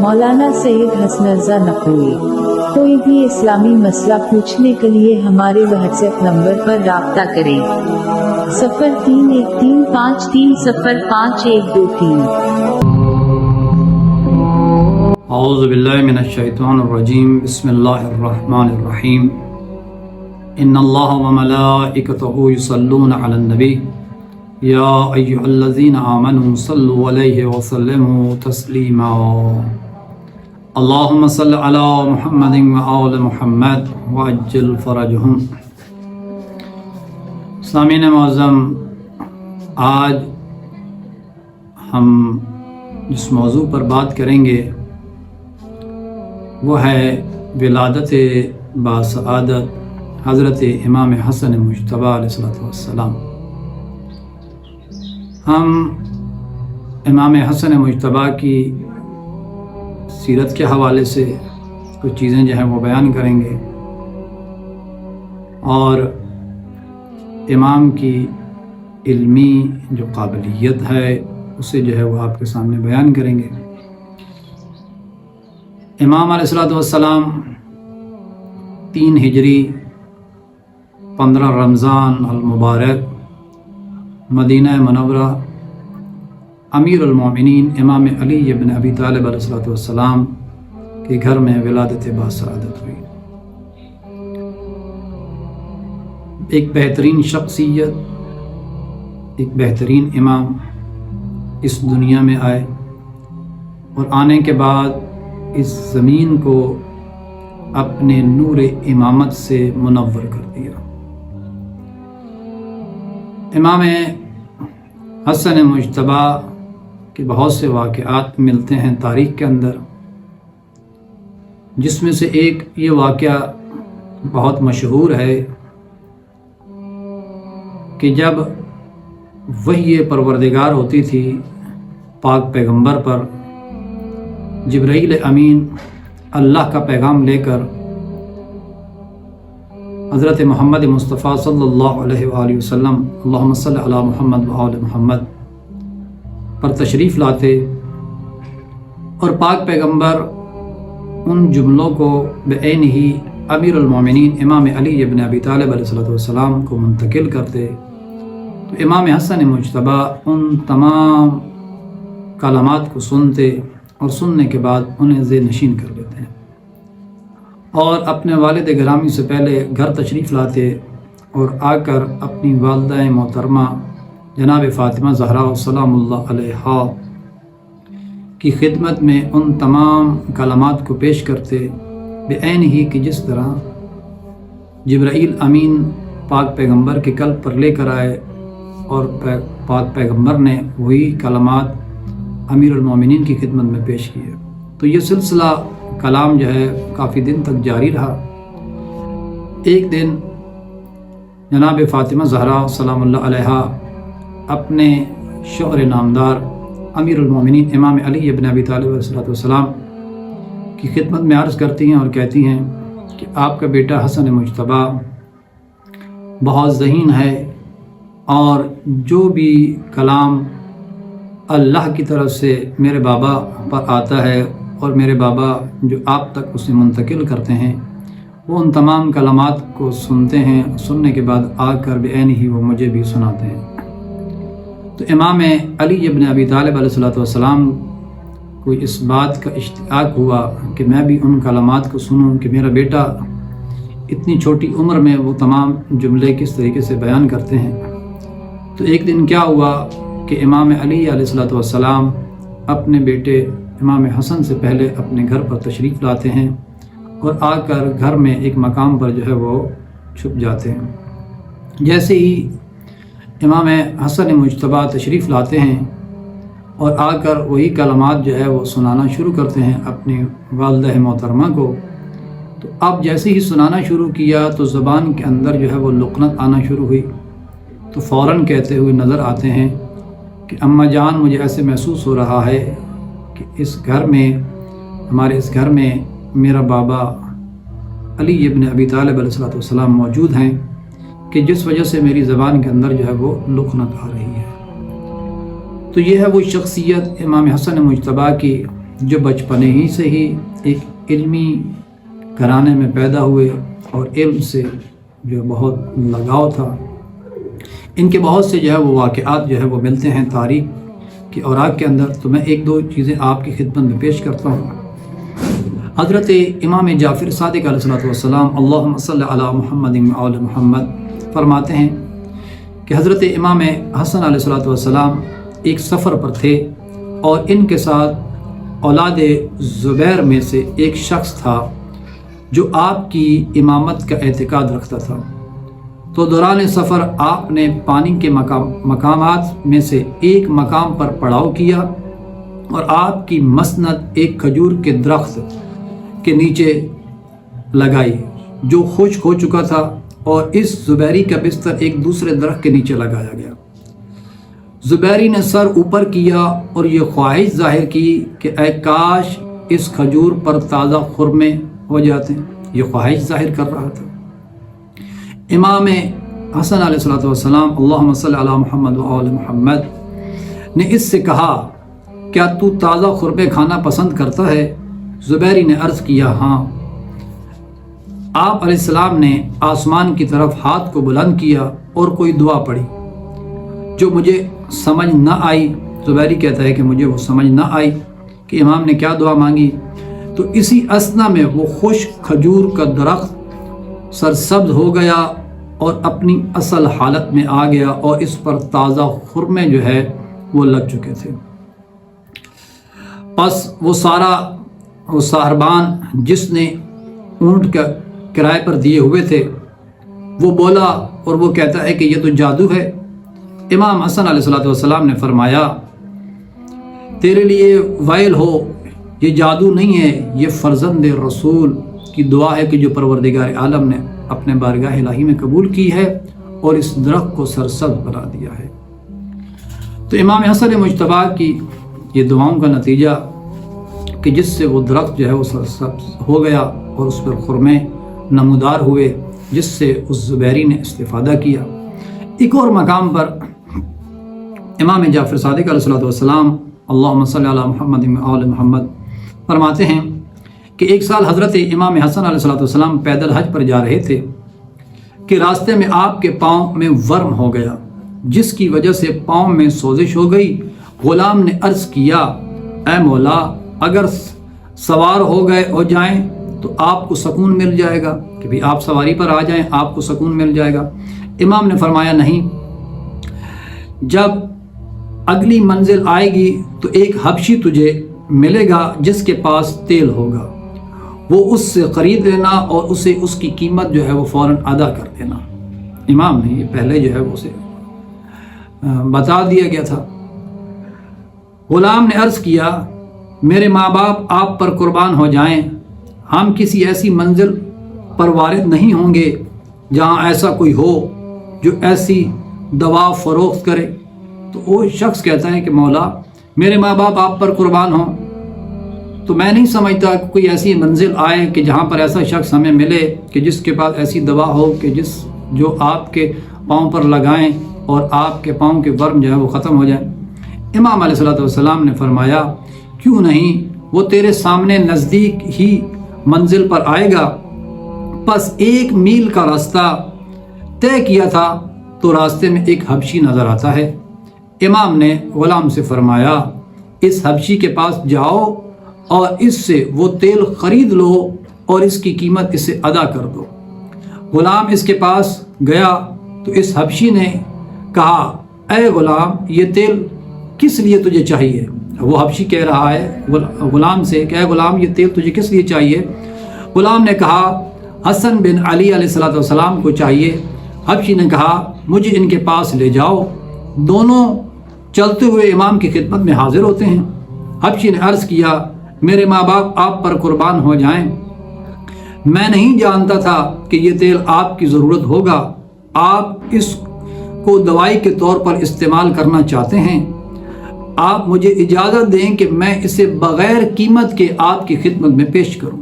मौलाना सैयद हसन रज़ा नकवी। कोई भी इस्लामी मसला पूछने के लिए हमारे व्हाट्सएप नंबर पर राब्ता करें। 031353055123। औज़ु बिल्लाहि मिनश शैतानिर रजीम। बिस्मिल्लाहिर रहमानिर रहीम। इन्नल्लाह व मलाइकतहु युसल्लूना अलन नबी या अय्युहल्लज़ीना आमनू सल्लु अलैहि व सल्लिमू तस्लीमा। अल्लाहुम्मा सल्लि अला मुहम्मदिन व आलि मुहम्मद व अज्जिल फरजहुम। सामीन मुअज़्ज़म, आज हम जिस मौजू पर बात करेंगे वो है विलादत बासआदत हज़रत इमाम हसन मुज्तबा अलैहिस्सलाम। हम इमाम हसन मुज्तबा की सीरत के हवाले से कुछ चीज़ें जो हैं वो बयान करेंगे और इमाम की इल्मी जो काबिलियत है उसे जो है वो आपके सामने बयान करेंगे। इमाम अलैहिस्सलाम 3 हिजरी 15 रमज़ान अल मुबारक मदीना मनव्वरा अमीरुल मोमिनीन इमाम अली इब्न अबी तालिब अलैहिस्सलाम के घर में विलादत बासआदत हुई। एक बेहतरीन शख्सियत, एक बेहतरीन इमाम इस दुनिया में आए और आने के बाद इस ज़मीन को अपने नूर इमामत से मुनव्वर कर दिया। इमाम हसन मुज्तबा के बहुत से वाक़यात मिलते हैं तारीख़ के अंदर, जिसमें से एक ये वाक़या बहुत मशहूर है कि जब वही परवरदिगार होती थी पाक पैगंबर पर, जिब्राईल अमीन अल्लाह का पैगाम लेकर हज़रत मोहम्मद मुस्तफ़ा सल्लल्लाहु अलैहि वसल्लम अल्लाहुम्मा सल्लि अला मुहम्मद व आलि मुहम्मद पर तशरीफ़ लाते और पाक पैगंबर उन जुमलों को बेऐन ही अमीरुल मोमिनीन इमाम अली इब्न अबी तालिब अलैहिस्सलाम को मुंतकिल करते। तो इमाम हसन मुज्तबा उन तमाम कलामात को सुनते और सुनने के बाद उन्हें ज़ेहनशीन कर लेते हैं और अपने वालिद गिरामी से पहले घर तशरीफ़ लाते और आकर अपनी वालिदा मोहतरमा जनाब फ़ातिमा ज़हरा सलामुल्लाह अलैहा की खिदमत में उन तमाम कलामात को पेश करते बेऐन ही कि जिस तरह जिब्राईल अमीन पाक पैगंबर के कल्ब पर लेकर आए और पाक पैगंबर ने वही कलामात अमीरुल मोमिनीन की खिदमत में पेश किए। तो ये सिलसिला कलाम जो है काफ़ी दिन तक जारी रहा। एक दिन जनाब फ़ातिमा ज़हरा सलामुल्लाह अलैहा अपने शौहर नामदार अमीरुल मोमिनीन इमाम अली इब्न अबी तालिब अलैहिस्सलाम की खिदमत में अर्ज़ करती हैं और कहती हैं कि आपका बेटा हसन मुज्तबा बहुत ज़हीन है और जो भी कलाम अल्लाह की तरफ से मेरे बाबा पर आता है और मेरे बाबा जो आप तक उसे मुंतकिल करते हैं वो उन तमाम कलामात को सुनते हैं। सुनने के बाद आकर बेऐन ही वो मुझे भी सुनाते हैं। तो इमाम अली इब्न अबी तालिब अलैहिस्सलाम को इस बात का इश्तियाक हुआ कि मैं भी उन कलामात को सुनूं कि मेरा बेटा इतनी छोटी उम्र में वो तमाम जुमले किस तरीके से बयान करते हैं। तो एक दिन क्या हुआ कि इमाम अली अलैहिस्सलाम अपने बेटे इमाम हसन से पहले अपने घर पर तशरीफ़ लाते हैं और आकर घर में एक मकाम पर जो है वो छुप जाते हैं। जैसे ही इमाम हसन मुज्तबा तशरीफ़ लाते हैं और आकर वही कलमात जो है वो सुनाना शुरू करते हैं अपनी वालिदा मोहतरमा को। तो अब जैसे ही सुनाना शुरू किया तो ज़बान के अंदर जो है वो लुकनत आना शुरू हुई। तो फ़ौरन कहते हुए नज़र आते हैं कि अम्मा जान, मुझे ऐसे महसूस हो रहा है कि इस घर में, हमारे इस घर में मेरा बाबा अली इब्न अबी तालिब अलैहिस्सलाम मौजूद हैं कि जिस वजह से मेरी ज़बान के अंदर जो है वो लुकनत आ रही है। तो ये है वो शख्सियत इमाम हसन मुज्तबा की जो बचपने ही से ही एक इल्मी घराने में पैदा हुए और इल्म से जो बहुत लगाव था। इनके बहुत से जो है वो वाक़यात जो है वो मिलते हैं तारीख़ की औराक के अंदर। तो मैं एक दो चीज़ें आपकी खिदमत में पेश करता हूँ। हज़रत इमाम जाफ़र सादिक़ अलैहिस्सलाम अल्लाहुम्मा सल्लि अला मुहम्मद व आले मुहम्मद फरमाते हैं कि हज़रत इमाम हसन अलैहिस्सलाम एक सफ़र पर थे और इनके साथ औलाद ज़ुबैर में से एक शख्स था जो आपकी इमामत का एतकाद रखता था। तो दौरान सफ़र आपने पानी के मकामात में से एक मकाम पर पड़ाव किया और आपकी मसनद एक खजूर के दरख्त के नीचे लगाई जो खुश्क हो चुका था, और इस ज़ुबैरी का बिस्तर एक दूसरे दरख्त के नीचे लगाया गया। ज़ुबैरी ने सर ऊपर किया और ये ख्वाहिश जाहिर की कि ऐ काश इस खजूर पर ताज़ा खुरमे हो जाते हैं। ये ख्वाहिश जाहिर कर रहा था। इमाम हसन अलैहिस्सलाम अल्लाहुम्मा सल्लि अला मुहम्मद व आले मुहम्मद ने इससे कहा, क्या तू ताज़ा खुरमे खाना पसंद करता है? ज़ुबैरी ने अर्ज़ किया, हाँ। आप अलैहिस्सलाम ने आसमान की तरफ हाथ को बुलंद किया और कोई दुआ पढ़ी जो मुझे समझ न आई। ज़ुबैरी कहता है कि मुझे वो समझ न आई कि इमाम ने क्या दुआ मांगी। तो इसी असना में वो खुश्क खजूर का दरख्त सरसब्ज हो गया और अपनी असल हालत में आ गया और इस पर ताज़ा खुरमे जो है वो लग चुके थे। बस वो साहरबान जिसने ऊँट का किराए पर दिए हुए थे वो बोला और वो कहता है कि ये तो जादू है। इमाम हसन अलैहिस्सलाम ने फरमाया, तेरे लिए वाइल हो, ये जादू नहीं है, ये फ़र्ज़ंद रसूल की दुआ है कि जो परवरदिगार आलम ने अपने बारगाह इलाही में कबूल की है और इस दरख्त को सरसब्ज़ बना दिया है। तो इमाम हसन मुज्तबा की ये दुआओं का नतीजा कि जिससे वो दरख्त जो है वो सरसब्ज़ हो गया और उस पर खुरमे नमूदार हुए, जिससे उस ज़ुबैरी ने इस्तिफ़ादा किया। एक और मकाम पर इमाम जाफ़र सादिक़ अलैहिस्सलाम अल्लाहुम्मा सल्लि अला मुहम्मद व आले मुहम्मद फरमाते हैं कि एक साल हज़रत इमाम हसन अलैहिस्सलाम पैदल हज पर जा रहे थे कि रास्ते में आपके पाँव में वर्म हो गया, जिसकी वजह से पाँव में सोजिश हो गई। ग़ुलाम ने अर्ज़ किया, ऐ मौला, अगर सवार हो जाएं तो आपको सुकून मिल जाएगा, कि भी आप सवारी पर आ जाएं आपको सुकून मिल जाएगा। इमाम ने फरमाया, नहीं, जब अगली मंजिल आएगी तो एक हबशी तुझे मिलेगा जिसके पास तेल होगा, वो उससे ख़रीद लेना और उसे उसकी कीमत जो है वो फ़ौरन अदा कर देना। इमाम ने ये पहले जो है वो उसे बता दिया गया था। ग़ुलाम ने अर्ज़ किया, मेरे माँ बाप आप पर कुर्बान हो जाएं, हम किसी ऐसी मंजिल पर वारिद नहीं होंगे जहाँ ऐसा कोई हो जो ऐसी दवा फ़रोख्त करे। तो वो शख्स कहता है कि मौला, मेरे माँ बाप आप पर कुर्बान हों, तो मैं नहीं समझता कि कोई ऐसी मंजिल आए कि जहाँ पर ऐसा शख्स हमें मिले कि जिसके पास ऐसी दवा हो कि जो आपके पाँव पर लगाएं और आपके पाँव के वर्म जो है वो ख़त्म हो जाए। इमाम अलैहिस्सलाम ने फरमाया, क्यों नहीं, वो तेरे सामने नज़दीक ही मंजिल पर आएगा। बस 1 मील का रास्ता तय किया था तो रास्ते में एक हबशी नज़र आता है। इमाम ने ग़ुलाम से फरमाया, इस हबशी के पास जाओ और इससे वो तेल ख़रीद लो और इसकी कीमत इसे अदा कर दो। ग़ुलाम इसके पास गया तो इस हबशी ने कहा, ऐ ग़ुलाम, ये तेल किस लिए तुझे चाहिए? वो हबशी कह रहा है ग़ुलाम से, क्या ग़ुलाम, ये तेल तुझे किस लिए चाहिए? ग़ुलाम ने कहा, हसन बिन अली अलैहिस्सलाम को चाहिए। हबशी ने कहा, मुझे इनके पास ले जाओ। दोनों चलते हुए इमाम की खिदमत में हाजिर होते हैं। हबशी ने अर्ज़ किया, मेरे माँ बाप आप पर कुर्बान हो जाएं, मैं नहीं जानता था कि ये तेल आपकी ज़रूरत होगा, आप इसको दवाई के तौर पर इस्तेमाल करना चाहते हैं, आप मुझे इजाज़त दें कि मैं इसे बग़ैर कीमत के आपकी खिदमत में पेश करूं।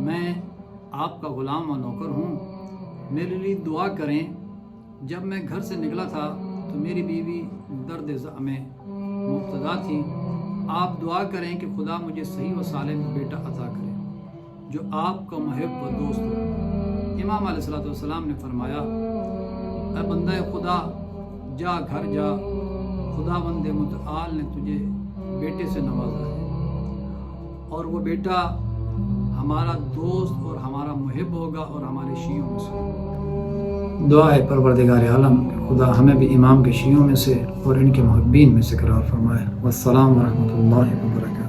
मैं आपका ग़ुलाम और नौकर हूं, मेरे लिए दुआ करें। जब मैं घर से निकला था तो मेरी बीवी दर्द ज़ा में मुब्तला थी آپ دعا کریں کہ خدا مجھے صحیح و سالم بیٹا عطا کرے جو آپ کا محب و دوست ہو۔ امام علیہ السلام نے فرمایا، اے بندہ خدا، جا گھر جا، خدا بند متعال نے تجھے بیٹے سے نوازا ہے، اور وہ بیٹا ہمارا دوست اور ہمارا محب ہوگا اور ہمارے شیعوں میں سے۔ دعا ہے پروردگار عالم کہ خدا ہمیں بھی امام کے شیعوں میں سے اور ان کے محبین میں سے قرار فرمائے۔ والسلام ورحمۃ اللہ وبرکاتہ۔